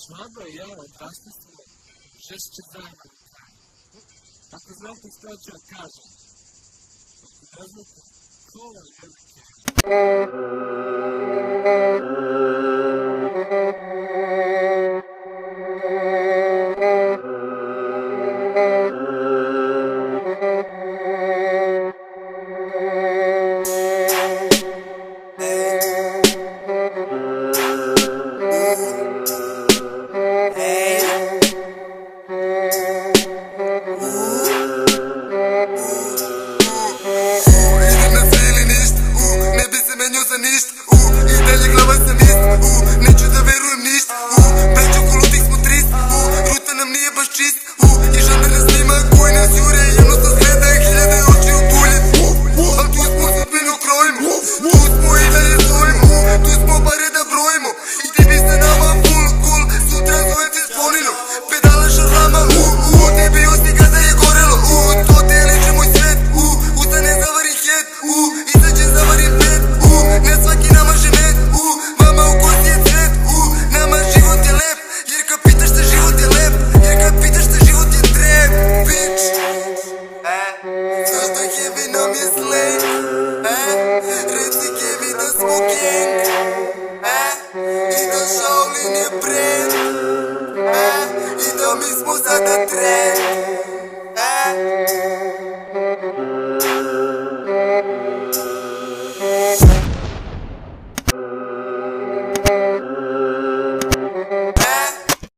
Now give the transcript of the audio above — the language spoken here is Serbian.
Žaba i ja odrasli smo žešće zajedno na kraju. Ako znate što ću vam kažem, ako ne znate, ko vam je